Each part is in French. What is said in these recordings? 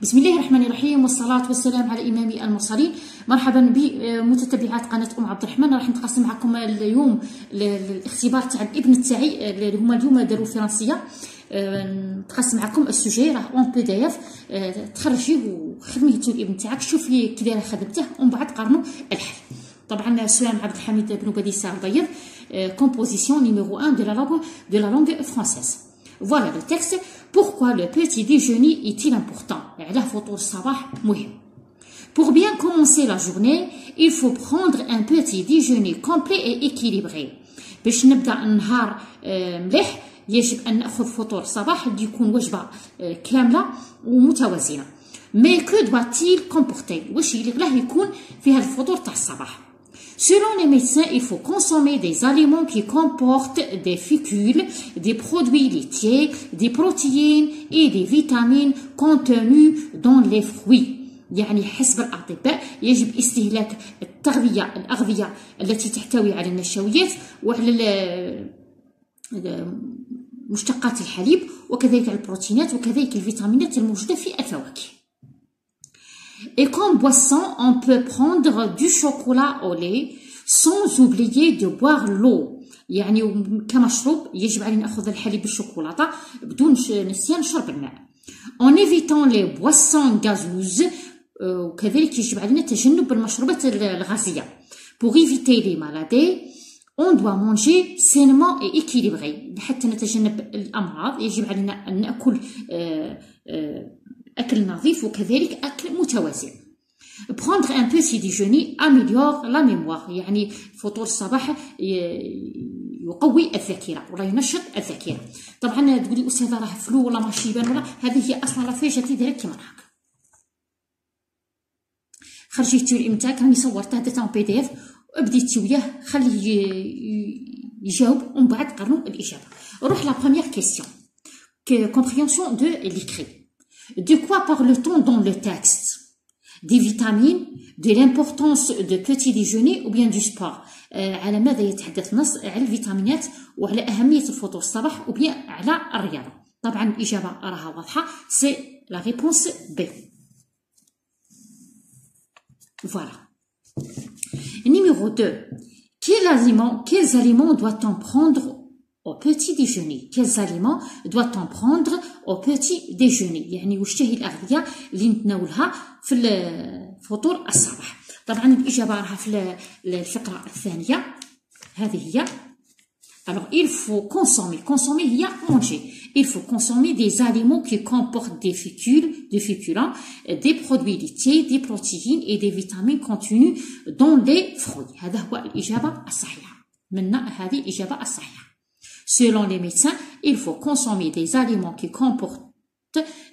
بسم الله الرحمن الرحيم والصلاة والسلام على إمام المرسلين. مرحبا بمتتبعات قناة عبد الرحمن. راح نتقاسم معكم اليوم الاختبار تاع الابن تاعي اللي هما اليوم داروا فرنسية. نتقاسم معكم السوجي راه اون بي دي اف، تخرجيه وخدميتو الابن تاعك، شوفي كي دايره خدمته ومن بعد قارنوا الحل. طبعا سلام عبد الحميد بن بديسة البيض، composition numéro 1 de la langue française. Voilà le texte. Pourquoi le petit déjeuner est-il important? علاه فطور الصباح مهم. Pour bien commencer la journée, il faut prendre un petit déjeuner complet et équilibré. باش نبدا النهار مليح يجب ان ناخذ فطور الصباح اللي يكون وجبه كامله ومتوازنه. Mais que doit-il comporter؟ واش اللي راه يكون في هذا الفطور تاع الصباح؟ Selon les médecins, il faut consommer des aliments qui comportent des fécules, des produits laitiers, des protéines et des vitamines contenues dans les fruits. يعني حسب الأطباء يجب استهلاك الأغذية التي تحتوي على النشويات وعلى مشتقات الحليب وكذلك البروتينات وكذلك الفيتامينات الموجودة في الفواكه. Et comme boisson, on peut prendre du chocolat au lait sans oublier de boire l'eau. يعني كمشروب يجب علينا نأخذ الحليب بالشوكولاتة بدون نسيان شرب الماء. En évitant les boissons gazeuses. وكذلك يجب علينا تجنب المشروبات الغازية. Pour éviter les maladies, on doit manger sainement et équilibré. حتى نتجنب الأمراض يجب علينا أن نأكل أكل نظيف وكذلك أكل متوازن. Prendre un petit déjeuner améliore la mémoire. يعني فطور الصباح يقوي الذاكرة ولا ينشط الذاكرة. طبعا تقولي أستاذة راه فلو ولا ماشي يبان ولا، هذه هي أصلا راه جاتي ديريكت كيما هكا. خرجيتو الابن تاعك، راني صورته درته اون بي دي اف وبديتي وياه، خليه يجاوب ومن بعد قرنوا الإجابة. روح لا بروميير كيسيون. Compréhension de l'écrit. De quoi parle-t-on dans le texte? Des vitamines, de l'importance de petit déjeuner ou bien du sport. على ماذا يتحدث النص؟ على الفيتامينات وعلى أهمية الفطور الصباح وبيان على الرياضة. طبعا الإجابة راها واضحة، سي لا ريبونس بي. Voilà. Numéro 2. Quels aliments doit-on prendre au petit déjeuner? Quels aliments doit-on prendre au petit déjeuner؟ يعني واش هي الأغذية اللي نتناولها في الفطور الصباح؟ طبعا الإجابة راها في الفقرة الثانية، هذه هي. Alors il faut consommer هي manger. Il faut consommer des aliments qui comportent des féculents, des produits laitiers, des protéines et des vitamines contenues dans les fruits. هذا هو الإجابة الصحيحة. منا هذه الإجابة الصحيحة. Selon les médecins, il faut consommer des aliments qui comportent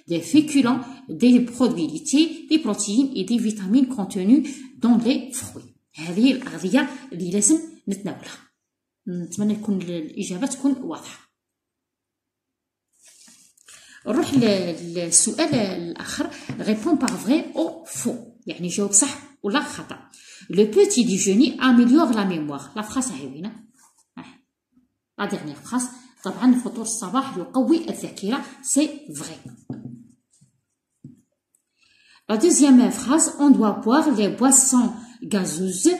des féculents, des produits laitiers, des protéines et des vitamines contenues dans les fruits. هذه الأغذية اللي لازم نتناولها. نتمنى يكون الإجابة تكون واضحة. نروح للسؤال الآخر. répond par vrai ou faux. يعني جاوب صح ولا خطأ. Le petit déjeuner améliore la mémoire. لا فراس هاي وينه؟ لا ديرنيير فراس. طبعا فطور الصباح يقوي الذاكرة، سي vrai. La deuxième phrase, on doit boire les boissons gazeuses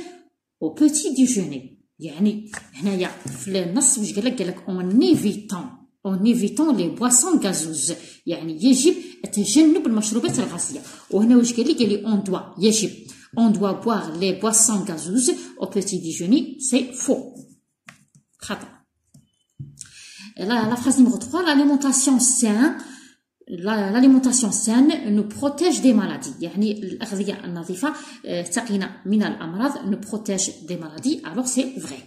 au petit déjeuner. يعني هنايا في النص واش قالك en évitant les boissons gazeuses. يعني يجب تجنب المشروبات الغازية. وهنا واش قال لي on doit، يجب on doit boire les boissons gazeuses au petit déjeuner. c'est faux، خطأ. La phrase numéro 3, l'alimentation saine nous protège des maladies. يعني الأغذية النظيفة تقينا من الأمراض، nous protège des maladies. alors c'est vrai.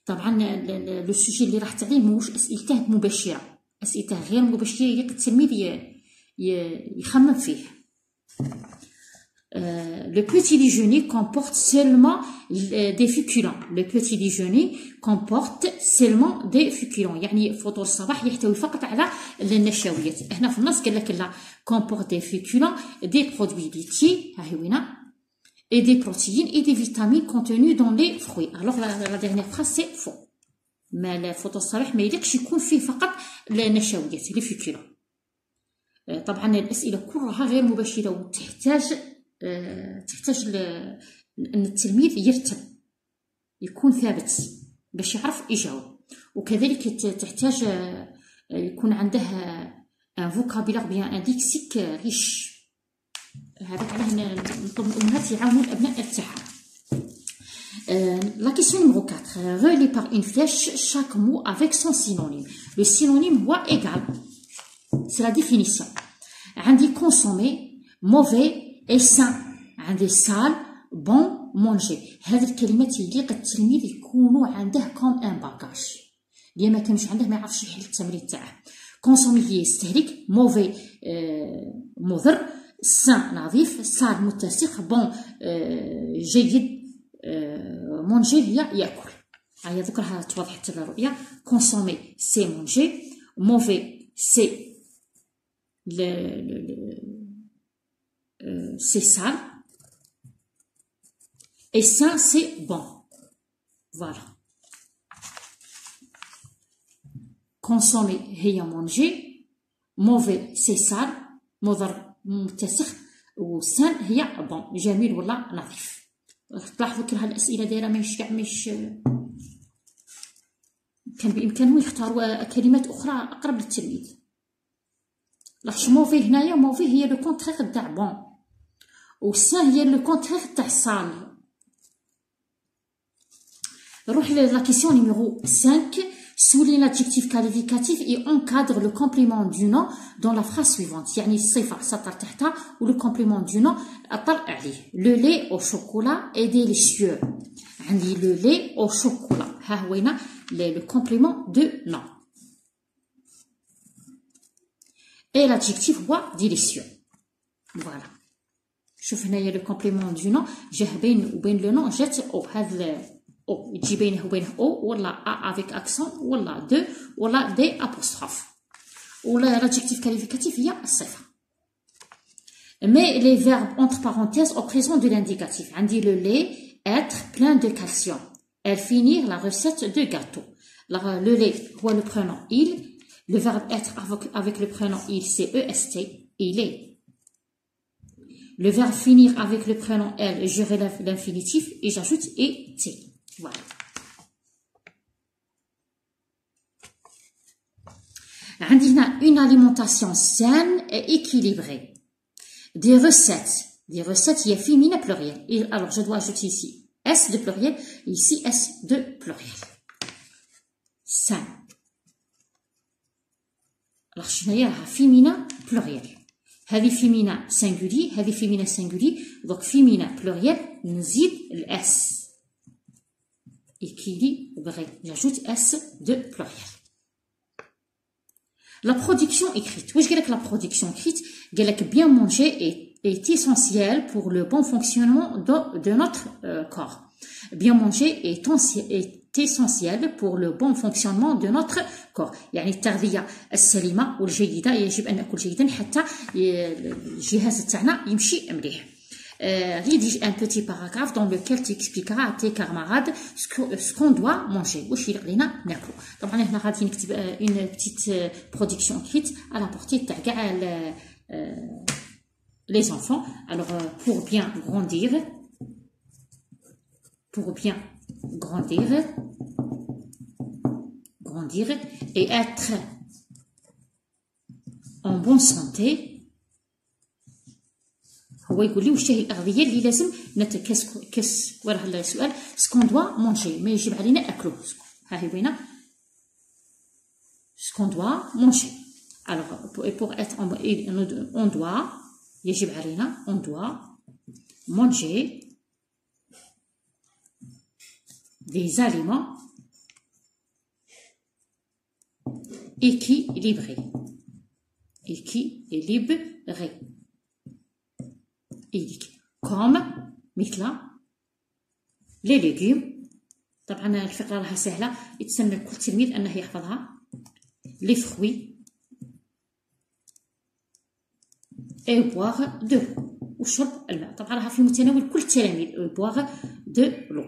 طبعا لو سوجي اللي راح تعليه موش أسئلته مباشرة، أسئلته غير مباشرة يقدر التلميذ يخمم فيه. Le petit déjeuner comporte seulement des féculents. Le petit déjeuner comporte seulement des féculents. يعني فطور الصباح يحتوي فقط على النشويات. هنا في النص قال لك لا comporte des féculents, des produits laitiers، ها هي وينه، et des protéines et des vitamines contenues dans les fruits. Alors la dernière phrase c'est faux. ما الفطور الصباح ما يليقش يكون فيه فقط النشويات، les féculents. طبعا الأسئلة كلها غير مباشرة وتحتاج أن التلميذ يرتب، يكون ثابت باش يعرف يجاوب. وكذلك تحتاج يكون عنده ان فوكابيلار بيان ان ليكسيك ريش. هذاك علاه نطلب من الأمهات يعاونوا الأبناء تاعهم. La question numéro 4. Relie par une flèche chaque mot avec son synonyme. Le synonyme هو égal. C'est la définition. عندي consommer, mauvais et sain. عندي sale, bon, manger. هذه الكلمات يليق التلميذ يكونوا عنده كوم ان باكاج. اللي ما كانش عنده ما يعرفش يحل التمرين تاعه. consommer هي يستهلك، mauvais مضر، sain نظيف، sale متسخ، bon جيد، manger هي ياكل. هيا دوك راها توضحت الرؤيه. consommer c'est manger، mauvais c'est c'est sale et sain c'est bon. Voilà. consommer هي manger، mauvais c'est sale مضر متسخ، و sain هي bon جميل ولا نظيف. تلاحظوا كل هالاسئله دايره ماهيش كاع مش كان بامكانهم يختاروا كلمات اخرى اقرب للتلميذ. لاش موفي هنايا، موفي هي لو كونترير تاع بون، و سان هي لو كونترير تاع سال. نروح لا كيسيون نيميرو 5. souligne l'adjectif qualificatif et encadre le complément du nom dans la phrase suivante. يعني الصفة سطر تحتها و le complément du nom أطلع عليه. le lait au chocolat est délicieux. عندي le lait au chocolat. ها هو هنا le complément de nom. et l'adjectif هو délicieux. voilà. شوف هنايا le complément du nom جاه بين وبين le nom جات او. هذا او يجي بينه وبينه او ولا ا افيك اكسون ولا دو ولا دي ابوستروف. ولا l'adjectif qualificatif هي الصفة. mais les verbes entre parenthèses au présent de l'indicatif. عندي le lait être plein de calcium. elle finir la recette de gâteau. le lait هو le prénom il. le verbe être avec le prénom il c'est est, il est. le verbe finir avec le prénom elle, je relève l'infinitif et j'ajoute était. Voilà. عندنا une alimentation saine et équilibrée. Des recettes il y a féminin pluriel. Et alors je dois ajouter ici S de pluriel et ici S de pluriel. Sain. alors شناهي راها féminin pluriel. هذه féminin singulier، هذه féminin singulier. donc féminin pluriel نزيد الاس équilibré. J'ajoute S de pluriel. La production écrite. Oui, je dirais que la production écrite, bien manger est essentiel pour le bon fonctionnement de notre corps. Bien manger est essentiel pour le bon fonctionnement de notre corps. يعني التغذية السليمة والجيدة يجب أن نأكل جيدا حتى الجهاز تاعنا يمشي مليح. rédige un petit paragraphe dans lequel tu expliqueras à tes camarades ce qu'on doit manger. واش يليق لينا ناكلو. طبعا هنا غادي نكتب une petite production écrite à la portée تاع كاع les enfants. alors pour bien grandir et être en bonne santé. هو يقول لي واش هي الاغذيه اللي لازم كاس وراه السؤال سكون دوا مونجي ما يجب علينا اكلوه. ها هي وينه سكون دوا مونجي. alors pour être on doit يجب علينا on doit manger des aliments équilibrés. comme مثل les légumes. طبعا الفقرة راها سهلة يتسنى كل تلميذ أنه يحفظها. les fruits et boire de l'eau وشرب الماء. طبعا راها في متناول كل التلاميذ boire de l'eau.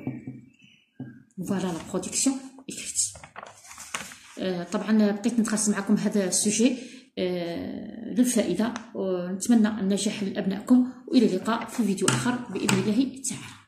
voilà la production écrite. طبعا بقيت نتقاسم معكم هذا السوجي للفائده، ونتمنى النجاح لابنائكم، والى اللقاء في فيديو اخر باذن الله تعالى.